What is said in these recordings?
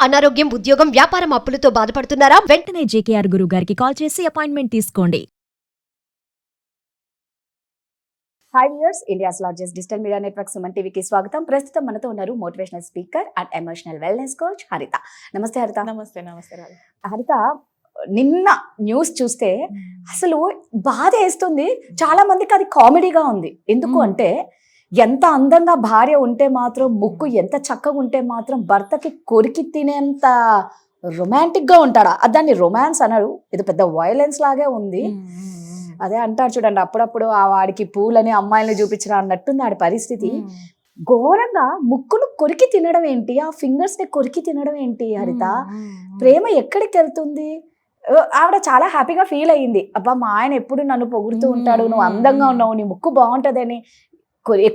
అనారోగ్యం, ఉద్యోగం, వ్యాపారం అప్పులతో బాధపడుతున్నారా? వెంటనే జేకేఆర్ గురువు గారికి కాల్ చేసి అపాయింట్మెంట్ తీసుకోండి. Hi viewers, India's largest digital media network Suman టీవీకి స్వాగతం. ప్రస్తుతం మనతో ఉన్నారు motivational speaker and emotional wellness coach హరిత. నమస్తే హరిత. నమస్తే. నమస్తే హరిత, నిన్న న్యూస్ చూస్తే అసలు బాధ వేస్తుంది. చాలా మందికి అది కామెడీగా ఉంది. ఎందుకు అంటే, ఎంత అందంగా భార్య ఉంటే మాత్రం, ముక్కు ఎంత చక్కగా ఉంటే మాత్రం భర్తకి కొరికి తినేంత రొమాంటిక్ గా ఉంటాడా? దాన్ని రొమాన్స్ అనరు, ఇది పెద్ద వైలెన్స్ లాగే ఉంది. అదే అంటారు చూడండి, అప్పుడప్పుడు ఆ వాడికి పూలని అమ్మాయిని చూపించరా అన్నట్టుంది ఆడి పరిస్థితి. ఘోరంగా ముక్కును కొరికి తినడం ఏంటి, ఆ ఫింగర్స్ ని కొరికి తినడం ఏంటి హరిత? ప్రేమ ఎక్కడికి వెళ్తుంది? ఆవిడ చాలా హ్యాపీగా ఫీల్ అయ్యింది. అబ్బా, మా ఆయన ఎప్పుడు నన్ను పొగుడుతూ ఉంటాడు, నువ్వు అందంగా ఉన్నావు, నీ ముక్కు బాగుంటదని,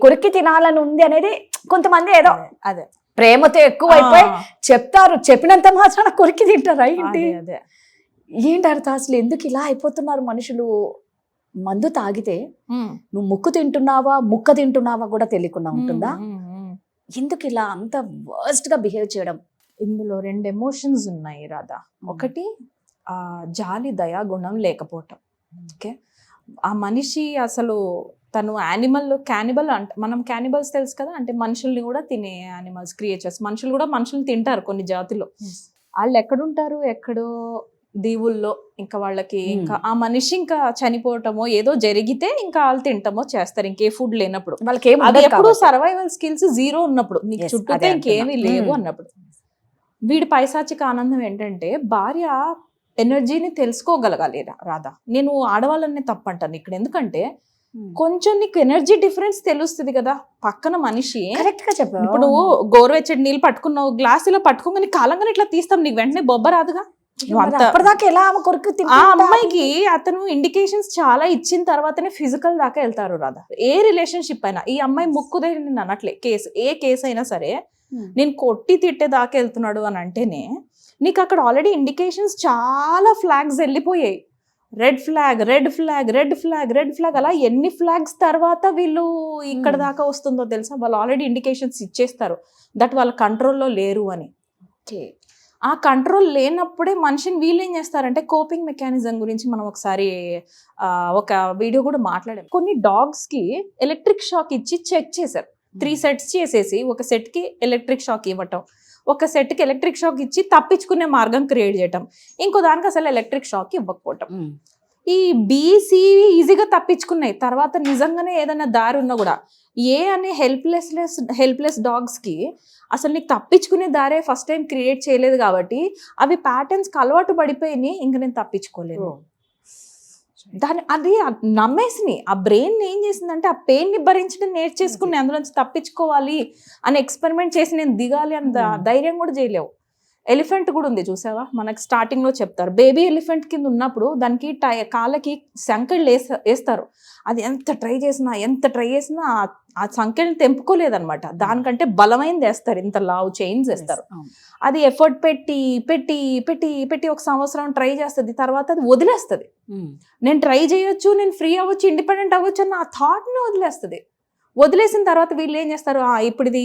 కొరికి తినాలని ఉంది అనేది కొంతమంది ఏదో అదే ప్రేమతో ఎక్కువ అయిపోయి చెప్తారు. చెప్పినంత మాత్రాన కొరికి తింటారా ఏంటి? ఏంటి అర్థ అసలు ఎందుకు ఇలా అయిపోతున్నారు మనుషులు? మందు తాగితే నువ్వు ముక్కు తింటున్నావా ముక్క తింటున్నావా కూడా తెలియకుండా ఉంటుందా? ఎందుకు ఇలా అంత వర్స్ట్ గా బిహేవ్ చేయడం? ఇందులో రెండు ఎమోషన్స్ ఉన్నాయి రాధా. ఒకటి జాలి దయా గుణం లేకపోవటం. ఓకే, ఆ మనిషి అసలు తను క్యానిబల్ అంట. మనం క్యానిబల్స్ తెలుసు కదా, అంటే మనుషుల్ని కూడా తినే యానిమల్స్, క్రియేచర్స్. మనుషులు కూడా మనుషుల్ని తింటారు కొన్ని జాతుల్లో. వాళ్ళు ఎక్కడుంటారు, ఎక్కడో దీవుల్లో. ఇంకా వాళ్ళకి ఇంకా ఆ మనిషి ఇంకా చనిపోవటమో ఏదో జరిగితే ఇంకా వాళ్ళు తింటామో చేస్తారు, ఇంకే ఫుడ్ లేనప్పుడు. వాళ్ళకి ఎప్పుడు సర్వైవల్ స్కిల్స్ జీరో ఉన్నప్పుడు, నీకు చుట్టూతో ఇంకేమీ లేవు అన్నప్పుడు. వీడి పైశాచిక ఆనందం ఏంటంటే, భార్య ఎనర్జీని తెలుసుకోగలగాలి రాధా. నేను ఆడవాళ్ళనే తప్పంటాను ఇక్కడ. ఎందుకంటే కొంచెం నీకు ఎనర్జీ డిఫరెన్స్ తెలుస్తుంది కదా. పక్కన మనిషి కరెక్ట్ గా చెప్పావు. ఇప్పుడు గోరువెచ్చటి నీళ్ళు పట్టుకున్నావు, గ్లాసులో పట్టుకోగానే కాలంగానే ఇట్లా తీస్తాం, నీకు వెంటనే బొబ్బ రాదుగా. ఆ అమ్మాయికి అతను ఇండికేషన్స్ చాలా ఇచ్చిన తర్వాతనే ఫిజికల్ దాకా వెళ్తారు రాధా. ఏ రిలేషన్షిప్ అయినా. ఈ అమ్మాయి ముక్కుదే నేను అనట్లే, ఏ కేసు అయినా సరే నేను కొట్టి తిట్టే దాకా వెళ్తున్నాడు అని అంటేనే నీకు అక్కడ ఆల్రెడీ ఇండికేషన్స్ చాలా ఫ్లాగ్స్ వెళ్ళిపోయాయి. Red flag, red flag, red flag, red flag, అలా ఎన్ని ఫ్లాగ్స్ తర్వాత వీళ్ళు ఇక్కడ దాకా వస్తుందో తెలుసా? వాళ్ళు ఆల్రెడీ ఇండికేషన్స్ ఇచ్చేస్తారు దట్ వాళ్ళ కంట్రోల్లో లేరు అని. ఆ కంట్రోల్ లేనప్పుడే మనిషిని వీళ్ళు ఏం చేస్తారంటే, కోపింగ్ మెకానిజం గురించి మనం ఒకసారి ఒక వీడియో కూడా మాట్లాడాం. కొన్ని డాగ్స్ కి ఎలక్ట్రిక్ షాక్ ఇచ్చి చెక్ చేశారు. 3 sets చేసేసి ఒక సెట్ కి ఎలక్ట్రిక్ షాక్ ఇవ్వటం, ఒక సెట్ కి ఎలక్ట్రిక్ షాక్ ఇచ్చి తప్పించుకునే మార్గం క్రియేట్ చేయటం, ఇంకో దానికి అసలు ఎలక్ట్రిక్ షాక్ ఇవ్వకపోవటం. ఈ బీసీ ఈజీగా తప్పించుకున్నాయి. తర్వాత నిజంగానే ఏదైనా దారి ఉన్నా కూడా ఏ అనే హెల్ప్లెస్ డాగ్స్ కి అసలు నీకు తప్పించుకునే దారే ఫస్ట్ టైం క్రియేట్ చేయలేదు కాబట్టి అవి ప్యాటర్న్స్ కి అలవాటు పడిపోయి ఇంక నేను తప్పించుకోలేదు. అది నమ్మేసి ఆ బ్రెయిన్ ఏం చేసిందంటే, ఆ పెయిన్ ని భరించడం నేర్చేసుకుని అందులోంచి తప్పించుకోవాలి అని ఎక్స్పెరిమెంట్ చేసి నేను దిగాలి అన్న ధైర్యం కూడా చేయలేవు. ఎలిఫెంట్ కూడా ఉంది చూసావా, మనకి స్టార్టింగ్ లో చెప్తారు. బేబీ ఎలిఫెంట్ కింద ఉన్నప్పుడు దానికి కాళ్ళకి సంకెళ్ళు వేస్తారు. అది ఎంత ట్రై చేసినా ఆ సంకెళ్ళని తెంపుకోలేదన్నమాట. దానికంటే బలమైనది వేస్తారు, ఇంత లావు చైన్స్ వేస్తారు. అది ఎఫర్ట్ పెట్టి పెట్టి పెట్టి పెట్టి 1 సంవత్సరం ట్రై చేస్తుంది, తర్వాత అది వదిలేస్తుంది. నేను ట్రై చేయొచ్చు, నేను ఫ్రీ అవ్వచ్చు, ఇండిపెండెంట్ అవ్వచ్చు అన్న ఆ థాట్ని వదిలేస్తుంది. వదిలేసిన తర్వాత వీళ్ళు ఏం చేస్తారు, ఇప్పుడు ఇది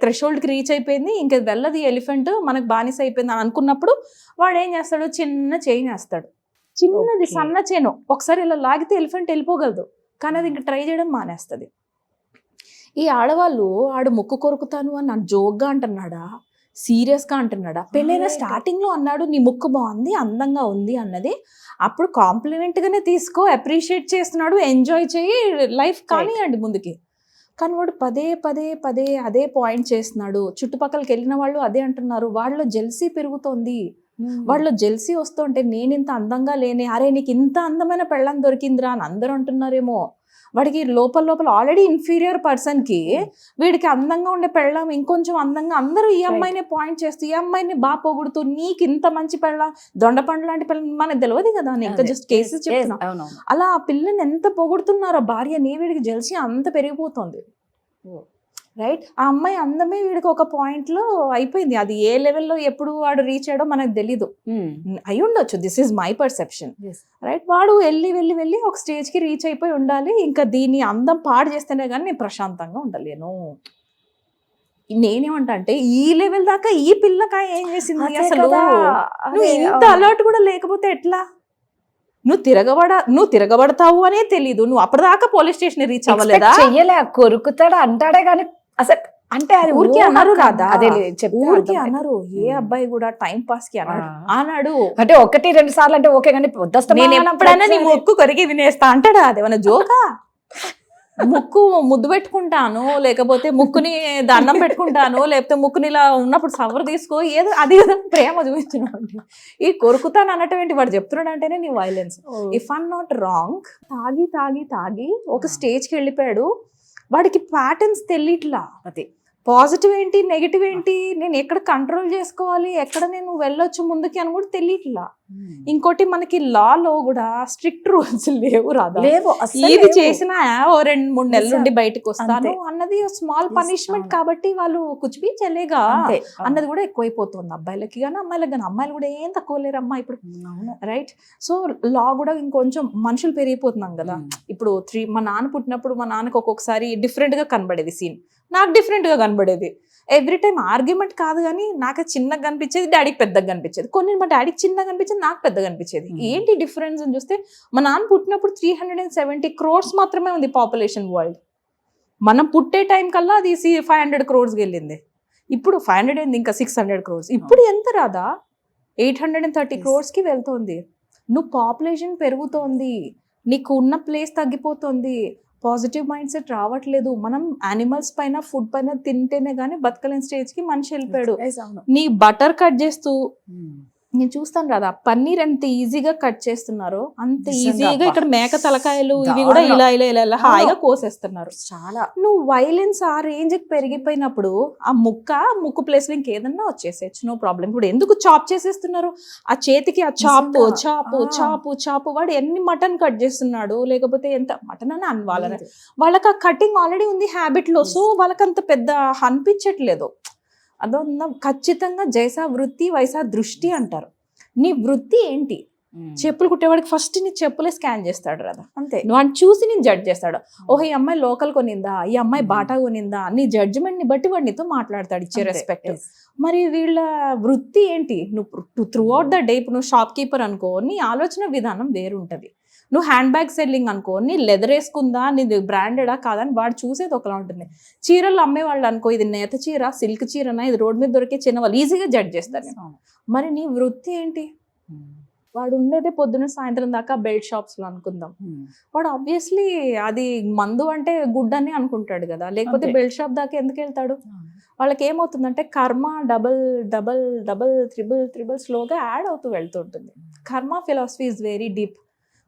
థ్రెషోల్డ్కి రీచ్ అయిపోయింది, ఇంక వెళ్ళదు ఎలిఫెంట్, మనకు బానిస అయిపోయింది అని అనుకున్నప్పుడు వాడు ఏం చేస్తాడు, చిన్న చైన్ వేస్తాడు. చిన్నది సన్న చైను. ఒకసారి ఇలా లాగితే ఎలిఫెంట్ వెళ్ళిపోగలదు, కానీ అది ఇంక ట్రై చేయడం మానేస్తుంది. ఈ ఆడవాళ్ళు ఆడు ముక్కు కొరుకుతాను అని నన్ను జోక్గా అంటున్నాడా, సీరియస్గా అంటున్నాడా? పెళ్ళైన స్టార్టింగ్ లో అన్నాడు నీ ముక్కు బాగుంది, అందంగా ఉంది అన్నది. అప్పుడు కాంప్లిమెంట్ గానే తీసుకో, అప్రిషియేట్ చేస్తున్నాడు, ఎంజాయ్ చేయి, లైఫ్ కానివ్వండి ముందుకి. కానీ వాడు పదే పదే పదే అదే పాయింట్ చేస్తున్నాడు. చుట్టుపక్కలకి వెళ్ళిన వాళ్ళు అదే అంటున్నారు. వాళ్ళలో జెల్సీ పెరుగుతోంది. వాళ్ళలో జెల్సీ వస్తుంటే నేను ఇంత అందంగా లేనే, అరే నీకు ఇంత అందమైన పెళ్ళం దొరికిందిరా అని అందరూ అంటున్నారేమో. వాడికి లోపల ఆల్రెడీ ఇన్ఫీరియర్ పర్సన్ కి వీడికి అందంగా ఉండే పెళ్ళం ఇంకొంచెం అందంగా, అందరూ ఈ అమ్మాయిని పాయింట్ చేస్తూ ఈ అమ్మాయిని బాగా పొగుడుతూ, నీకు ఇంత మంచి పెళ్ళం, దొండపండు లాంటి పెళ్ళం మనకు తెలియదు కదా, ఇంకా జస్ట్ కేసెస్ చెప్తున్నా. అలా ఆ పిల్లని ఎంత పొగుడుతున్నారో భార్యని, వీడికి జెల్సీ అంత పెరిగిపోతుంది. రైట్, ఆ అమ్మాయి అందమే వీడికి ఒక పాయింట్ లో అయిపోయింది. అది ఏ లెవెల్లో ఎప్పుడు వాడు రీచ్ అయ్యాడో మనకు తెలీదు, అయి ఉండొచ్చు. This is my perception. Right, వాడు వెళ్ళి ఒక స్టేజ్ కి రీచ్ అయిపోయి ఉండాలి. ఇంకా దీన్ని అందం పాడు చేస్తేనే కానీ నేను ప్రశాంతంగా ఉండలేను. నేనేమంటా అంటే ఈ లెవెల్ దాకా ఈ పిల్లకాయ ఏం చేసింది అదే అసలు? కదా. నువ్వు అదే, ఇంత అవును. అలర్ట్ కూడా లేకపోతే ఎట్లా? నువ్వు తిరగబడతావు అనే తెలీదు. నువ్వు అప్పటిదాకా పోలీస్ స్టేషన్ రీచ్ అవ్వలేదా? Expect చెయ్యలే, కొరుకుతాడు అంటాడే కానీ అసలు అంటే అది ఊరికే ఊహ అన్నారు కాదు. రాదా? అదే చెప్తే ఊరికే అర్థమైంది. అన్నారు. ఏ అబ్బాయి కూడా టైం పాస్ కి అన్నాడు. అంటే 1-2 సార్లు అంటే ఓకే కానీ నేను ఎప్పుడైనా నీ ముక్కు కొరికి వినేస్తా అంటాడా? అదేమన్నా జోకా? ముక్కు ముద్దు పెట్టుకుంటాను, లేకపోతే ముక్కుని దండం పెట్టుకుంటాను, లేకపోతే ముక్కుని ఇలా ఉన్నప్పుడు సవర్ తీసుకో, ఏదో అది కదా ప్రేమ చూపించిన. ఈ కొరుకుతాను అన్నటువంటి వాడు చెప్తున్నాడు అంటేనే నీ violence. If I'm not wrong, తాగి తాగి తాగి ఒక స్టేజ్కి వెళ్ళిపోయాడు. వాడికి ప్యాటర్న్స్ తెలియట్లా. అది పాజిటివ్ ఏంటి, నెగిటివ్ ఏంటి, నేను ఎక్కడ కంట్రోల్ చేసుకోవాలి, ఎక్కడ నేను వెళ్ళొచ్చు ముందుకి అని కూడా తెలియట్లా. ఇంకోటి మనకి లాలో కూడా స్ట్రిక్ట్ రూల్స్ లేవు రాదా? లేవు అసలు ఇది లేవు. చేసిన ఓ 2-3 నెలల నుండి బయటకు వస్తాను అంతే. అన్నది స్మాల్ పనిష్మెంట్ అవును. కాబట్టి వాళ్ళు కుచిపి చెల్లేగా అంతే. అన్నది కూడా ఎక్కువైపోతుంది అబ్బాయిలకి కానీ అమ్మాయిలకి కానీ. అమ్మాయిలు కూడా ఏం తక్కువ లేరమ్మా ఇప్పుడు, అవును. రైట్? సో లా కూడా ఇంకొంచెం మనుషులు పెరిగిపోతున్నాం కదా. ఇప్పుడు మా నాన్న పుట్టినప్పుడు మా నాన్నకి ఒక్కొక్కసారి డిఫరెంట్ గా కనబడేది సీన్, నాకు డిఫరెంట్ గా కనబడేది. ఎవ్రీ టైం ఆర్గ్యుమెంట్ కాదు కానీ నాకు చిన్నగా కనిపించేది, డాడీకి పెద్దగా కనిపించేది. కొన్ని మా డాడీకి చిన్నగా కనిపించేది, నాకు పెద్దగా కనిపించేది. ఏంటి డిఫరెన్స్ అని చూస్తే మా నాన్న పుట్టినప్పుడు 370 crores మాత్రమే ఉంది పాపులేషన్ వరల్డ్. మనం పుట్టే టైం కల్లా అది 500 crores వెళ్ళింది. ఇప్పుడు 500 ఏంది, ఇంకా 600 crores. ఇప్పుడు ఎంత రాదా? 830 crores కి వెళ్తోంది. నువ్వు పాపులేషన్ పెరుగుతోంది, నీకు ఉన్న ప్లేస్ తగ్గిపోతుంది, పాజిటివ్ మైండ్ సెట్ రావట్లేదు. మనం యానిమల్స్ పైన, ఫుడ్ పైన తింటేనే కానీ బతకలేని స్టేజ్ కి మనిషి వెళ్ళిపోయాడు. అవును. నీ బటర్ కట్ చేస్తూ నేను చూస్తాను కదా, పన్నీర్ ఎంత ఈజీగా కట్ చేస్తున్నారో అంత నిజంగా ఈజీగా అబ్బా. ఇక్కడ మేక తలకాయలు ఇవి కూడా దారుణం. ఇలా ఇలా ఇలా ఇలా హాయిగా కోసేస్తున్నారు. చాలా నువ్వు వైలెన్స్ ఆ రేంజ్ కి పెరిగిపోయినప్పుడు ఆ ముక్కు ప్లేస్ లో ఇంకేదన్నా వచ్చేసేయచ్చు, నో ప్రాబ్లం. ఇప్పుడు ఎందుకు చాప్ చేసేస్తున్నారు? ఆ చేతికి ఆ చాపు నిజంగా. చాపు ఆ. చాపు చాపు వాడు ఎన్ని మటన్ కట్ చేస్తున్నాడు, లేకపోతే ఎంత మటన్ అని వాళ్ళని వాళ్ళకి ఆ కటింగ్ ఆల్రెడీ ఉంది హ్యాబిట్ లో. సో వాళ్ళకి అంత పెద్ద అనిపించట్లేదు. అదో ఖచ్చితంగా జైసా వృత్తి వైసా దృష్టి అంటారు. నీ వృత్తి ఏంటి? చెప్పులు కుట్టేవాడికి ఫస్ట్ నీ చెప్పులే స్కాన్ చేస్తాడు కదా, అంతే. నువ్వు అని చూసి నేను జడ్జ్ చేస్తాడు. ఓహో ఈ అమ్మాయి లోకల్ కొనిందా, ఈ అమ్మాయి బాటా కొనిందా, నీ జడ్జిమెంట్ ని బట్టి వాడు నీతో మాట్లాడతాడు, ఇచ్చే అంతే. రెస్పెక్ట్. Yes. మరి వీళ్ళ వృత్తి ఏంటి? నువ్వు త్రూ అవుట్ ద డే, ఇప్పుడు నువ్వు షాప్ కీపర్ అనుకో, నీ ఆలోచన విధానం వేరుంటది. నువ్వు హ్యాండ్ బ్యాగ్ సెల్లింగ్ అనుకో, నీ లెదర్ వేసుకుందా, నీది బ్రాండెడా కాదని వాడు చూసేది ఒకలా ఉంటుంది. చీరలు అమ్మేవాళ్ళు అనుకో, ఇది నేత చీర, సిల్క్ చీరనా, ఇది రోడ్ మీద దొరికే చిన్న వాళ్ళు ఈజీగా జడ్జ్ చేస్తారు. మరి నీ వృత్తి ఏంటి? వాడు ఉండేదే పొద్దున్న సాయంత్రం దాకా బెల్ట్ షాప్స్ లో అనుకుందాం. వాడు ఆబ్వియస్లీ అది మందు అంటే గుడ్ అని అనుకుంటాడు కదా, లేకపోతే అంతే. బెల్ట్ షాప్ దాకా ఎందుకు వెళ్తాడు? వాళ్ళకి ఏమవుతుందంటే కర్మ డబల్ డబల్ డబల్ త్రిబుల్ స్లోగా యాడ్ అవుతూ వెళ్తుంటుంది. కర్మ ఫిలాసఫీ ఇస్ వెరీ డీప్.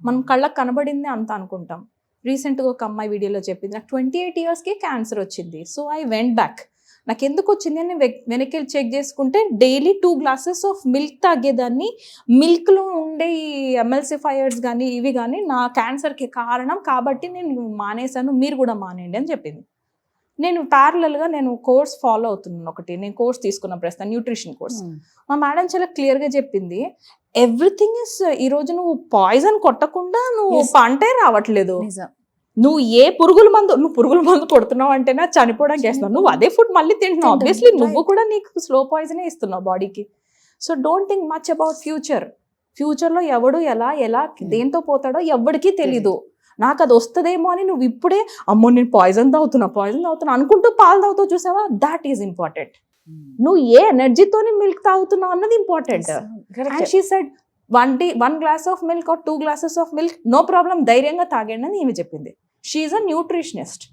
మనం కళ్ళకు కనబడింది అంత అనుకుంటాం. రీసెంట్గా ఒక అమ్మాయి వీడియోలో చెప్పింది, నాకు 28 yearsకే క్యాన్సర్ వచ్చింది. So I went back. నాకు ఎందుకు వచ్చింది అని వెనక్కి చెక్ చేసుకుంటే డైలీ 2 glasses ఆఫ్ మిల్క్ తాగేదాన్ని. మిల్క్లో ఉండే ఈ ఎమల్సిఫైయర్స్ కానీ ఇవి కానీ నా క్యాన్సర్కి కారణం కాబట్టి నేను మానేశాను, మీరు కూడా మానేయండి అని చెప్పింది. నేను ప్యారలల్గా నేను కోర్స్ ఫాలో అవుతున్నాను. నేను కోర్స్ తీసుకున్న ప్రస్తుతం న్యూట్రిషన్ కోర్స్. మా మేడం చాలా క్లియర్గా చెప్పింది, ఎవ్రీథింగ్ ఇస్, ఈరోజు నువ్వు పాయిజన్ కొట్టకుండా నువ్వు పంటే రావట్లేదు. నువ్వు పురుగుల మందు కొడుతున్నావు అంటేనే చనిపోవడానికి వేస్తున్నావు. నువ్వు అదే ఫుడ్ మళ్ళీ తింటున్నావు. ఆబ్వియస్లీ నువ్వు కూడా నీకు స్లో పాయిజనే ఇస్తున్నావు బాడీకి. So don't think much about ఫ్యూచర్లో ఎవడు ఎలా దేంతో పోతాడో ఎవడికి తెలీదు. నాకు అది వస్తుందేమో అని నువ్వు ఇప్పుడే అమ్మో నేను పాయిజన్ తాగుతున్నా అనుకుంటూ పాలు తాగుతావు, చూసావా? That is important. నువ్వు ఏ ఎనర్జీతోని మిల్క్ తాగుతున్నావు అన్నది important. And she said 1 glass of milk or 2 glasses of milk no problem, ధైర్యంగా తాగండి అని ఈమె చెప్పింది. She is a nutritionist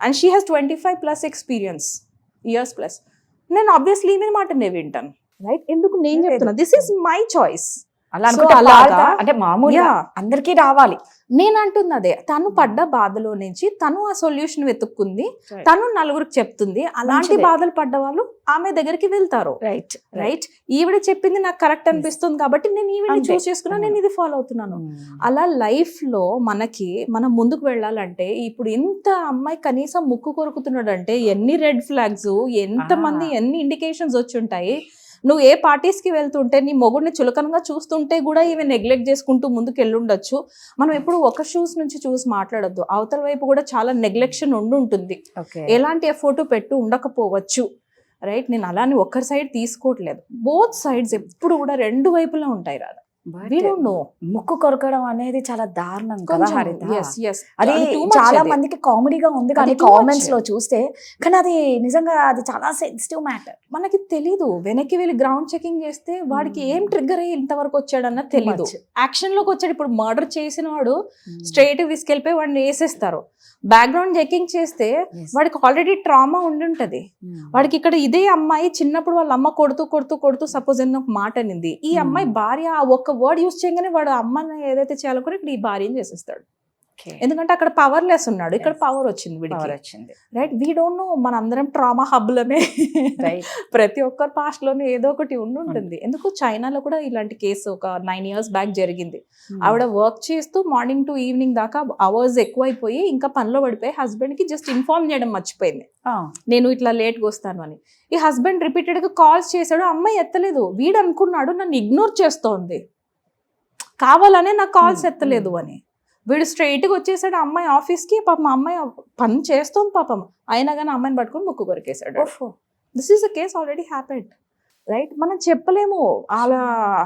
and she has 25+ experience years plus. నేను ఆబ్వియస్లీ ఈమె మాటనే వింటాను, రైట్? ఎందుకు నేను చెప్తున్నా, దిస్ ఈజ్ మై చాయిస్. అలా అనుకుంటే అలాగా అంటే మామూలుగా అందరికీ రావాలి. నేను అంటుంది అదే, తను పడ్డ బాధలో నుంచి తను ఆ సొల్యూషన్ వెతుక్కుంది, తను నలుగురికి చెప్తుంది. అలాంటి మంచిదే. బాధలు పడ్డ వాళ్ళు ఆమె దగ్గరికి వెళ్తారు, రైట్? ఈవిడ చెప్పింది నాకు కరెక్ట్ అనిపిస్తుంది కాబట్టి నేను ఈవిడ అంతే. చూస్ చేసుకున్నా, నేను ఇది ఫాలో అవుతున్నాను. అలా లైఫ్ లో మనం ముందుకు వెళ్ళాలంటే ఇప్పుడు ఇంత అమ్మాయి కనీసం ముక్కు కొరుకుతున్నాడు అంటే ఎన్ని రెడ్ ఫ్లాగ్స్, ఎంతమంది ఎన్ని ఇండికేషన్స్ వచ్చి ఉంటాయి. నువ్వు ఏ parties కి వెళ్తుంటే నీ మొగుడిని చులకనగా చూస్తుంటే కూడా ఈమె నెగ్లెక్ట్ చేసుకుంటూ ముందుకు వెళ్ళుండొచ్చు. మనం ఎప్పుడు ఒక షూస్ నుంచి చూసి మాట్లాడొద్దు. అవతల వైపు కూడా చాలా నెగ్లెక్షన్ ఉంటుంది, ఎలాంటి ఎఫర్ట్ పెట్టు ఉండకపోవచ్చు. రైట్, నేను అలానే ఒక్కరి సైడ్ తీసుకోవట్లేదు. బోత్ సైడ్స్ ఎప్పుడు కూడా రెండు వైపులా ఉంటాయి రాదా. We don't know. ముక్కు కొరకడం అనేది చాలా దారుణం కదా హరిత. yes. అది too much చాలా అది. మందికి కామెడీగా ఉంది కానీ అది too కామెంట్స్ much. లో చూస్తే, కానీ అది నిజంగా అది చాలా సెన్సిటివ్ మ్యాటర్. మనకి తెలీదు, వెనక్కి వెళ్ళి గ్రౌండ్ చెకింగ్ చేస్తే వాడికి ఏం ట్రిగ్గర్ అయ్యి ఇంతవరకు వచ్చాడన్న తెలీదు. యాక్షన్ లోకి వచ్చాడు. ఇప్పుడు మర్డర్ చేసిన వాడు స్ట్రైట్ తీసుకెళ్ళిపోయి వాడిని వేసేస్తారు. బ్యాక్గ్రౌండ్ చెకింగ్ చేస్తే వాడికి ఆల్రెడీ ట్రామా ఉండుంటది. వాడికి ఇక్కడ ఇదే అమ్మాయి చిన్నప్పుడు వాళ్ళ అమ్మ కొడుతూ సపోజ్ అని ఒక మాట అనింది. ఈ అమ్మాయి భార్య ఆ ఒక్క వర్డ్ యూజ్ చేయగానే వాడు అమ్మని ఏదైతే చేయాలనుకుని ఇక్కడ ఈ భార్యని చేసేస్తాడు. ఎందుకంటే అక్కడ పవర్లెస్ ఉన్నాడు, ఇక్కడ పవర్ వచ్చింది వీడికి. Right, we don't know. మన అందరం ట్రామా హబ్లమే. ప్రతి ఒక్కరి పాస్ట్ లోనే ఏదో ఒకటి ఉంటుంది. ఎందుకు చైనాలో కూడా ఇలాంటి కేసు ఒక 9 years బ్యాక్ జరిగింది. ఆవిడ వర్క్ చేస్తూ మార్నింగ్ టు ఈవినింగ్ దాకా అవర్స్ ఎక్కువైపోయి ఇంకా పనిలో పడిపోయి హస్బెండ్ కి జస్ట్ ఇన్ఫార్మ్ చేయడం మర్చిపోయింది, నేను ఇట్లా లేట్గా వస్తాను అని. ఈ హస్బెండ్ రిపీటెడ్ గా కాల్స్ చేశాడు, అమ్మాయి ఎత్తలేదు. వీడు అనుకున్నాడు నన్ను ఇగ్నోర్ చేస్తోంది, కావాలనే నా కాల్స్ ఎత్తలేదు అని. వీడు స్ట్రైట్గా వచ్చేసాడు అమ్మాయి ఆఫీస్కి. పాపం అమ్మాయి పని చేస్తోంది పాపం, అయినా కానీ అమ్మాయిని పట్టుకుని ముక్కు కొరికేశాడు. This is a case already happened. Right, మనం చెప్పలేము అలా.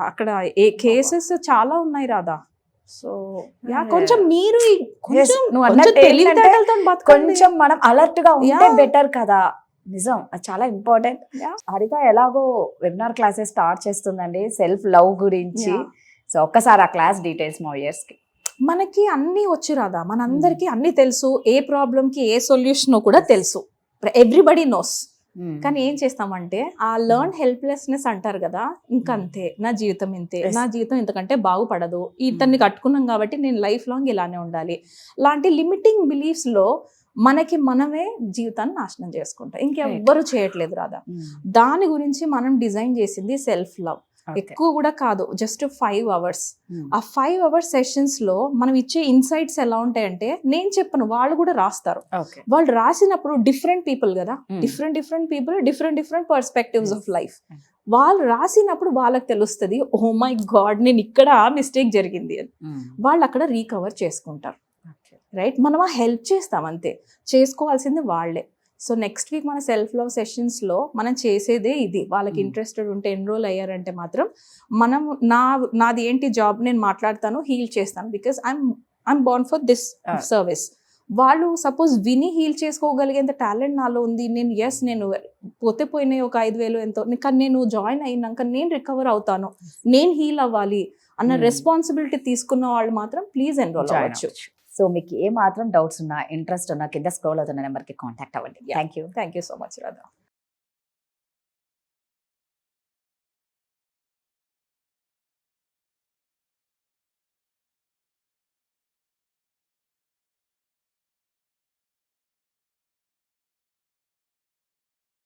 అక్కడ ఏ కేసెస్ చాలా ఉన్నాయి రాదా. సో కొంచెం మీరు కొంచెం మనం అలర్ట్ గా ఉంటే బెటర్ కదా. నిజం, అది చాలా ఇంపార్టెంట్. హరిత ఎలాగో వెబినార్ క్లాసెస్ స్టార్ట్ చేస్తుందండి సెల్ఫ్ లవ్ గురించి. సో ఒక్కసారి ఆ క్లాస్ డీటెయిల్స్ మా వ్యూయర్స్ కి. మనకి అన్నీ వచ్చి రాదా, మనందరికీ అన్నీ తెలుసు. ఏ ప్రాబ్లంకి ఏ సొల్యూషన్ కూడా తెలుసు, ఎవ్రీబడి నోస్. కానీ ఏం చేస్తామంటే ఆ లర్న్ హెల్ప్లెస్నెస్ అంటారు కదా, ఇంకంతే నా జీవితం ఇంతే, నా జీవితం ఇంతకంటే బాగుపడదు, ఇతన్ని కట్టుకున్నాం కాబట్టి నేను లైఫ్ లాంగ్ ఇలానే ఉండాలి లాంటి లిమిటింగ్ బిలీఫ్స్ లో మనకి మనమే జీవితాన్ని నాశనం చేసుకుంటాం. ఇంకెవ్వరు చేయట్లేదు రాదా. దాని గురించి మనం డిజైన్ చేసింది సెల్ఫ్ లవ్. ఎక్కువ కూడా కాదు, జస్ట్ 5 hours. ఆ 5 hours సెషన్స్ లో మనం ఇచ్చే ఇన్సైట్స్ ఎలా ఉంటాయంటే, నేను చెప్పను, వాళ్ళు కూడా రాస్తారు. వాళ్ళు రాసినప్పుడు డిఫరెంట్ పీపుల్ కదా, different people, different perspectives of life. వాళ్ళు రాసినప్పుడు వాళ్ళకి తెలుస్తుంది, ఓ మై గాడ్ నేను ఇక్కడ మిస్టేక్ జరిగింది అని. వాళ్ళు అక్కడ రీకవర్ చేసుకుంటారు. రైట్, మనం హెల్ప్ చేస్తాం అంతే, చేసుకోవాల్సింది వాళ్ళే. సో నెక్స్ట్ వీక్ మన సెల్ఫ్ లవ్ సెషన్స్లో మనం చేసేదే ఇది. వాళ్ళకి ఇంట్రెస్టెడ్ ఉంటే ఎన్రోల్ అయ్యారంటే మాత్రం మనం నాది ఏంటి జాబ్ నేను మాట్లాడతాను, హీల్ చేస్తాను. Because I'm Born for this service. వాళ్ళు సపోజ్ విని హీల్ చేసుకోగలిగేంత టాలెంట్ నాలో ఉంది. నేను పోయినాయి ఒక 5,000 ఎంతో, కానీ నేను జాయిన్ అయినాక నేను రికవర్ అవుతాను, నేను హీల్ అవ్వాలి అన్న రెస్పాన్సిబిలిటీ తీసుకున్న వాళ్ళు మాత్రం ప్లీజ్ ఎన్రోల్ అవ్వచ్చు. సో మీకు ఏ మాత్రం డౌట్స్ ఉన్నా, ఇంట్రెస్ట్ ఉన్నా కింద స్క్రోల్ అవుతున్న నెంబర్కి కాంటాక్ట్ అవ్వండి. Thank you so much Radha.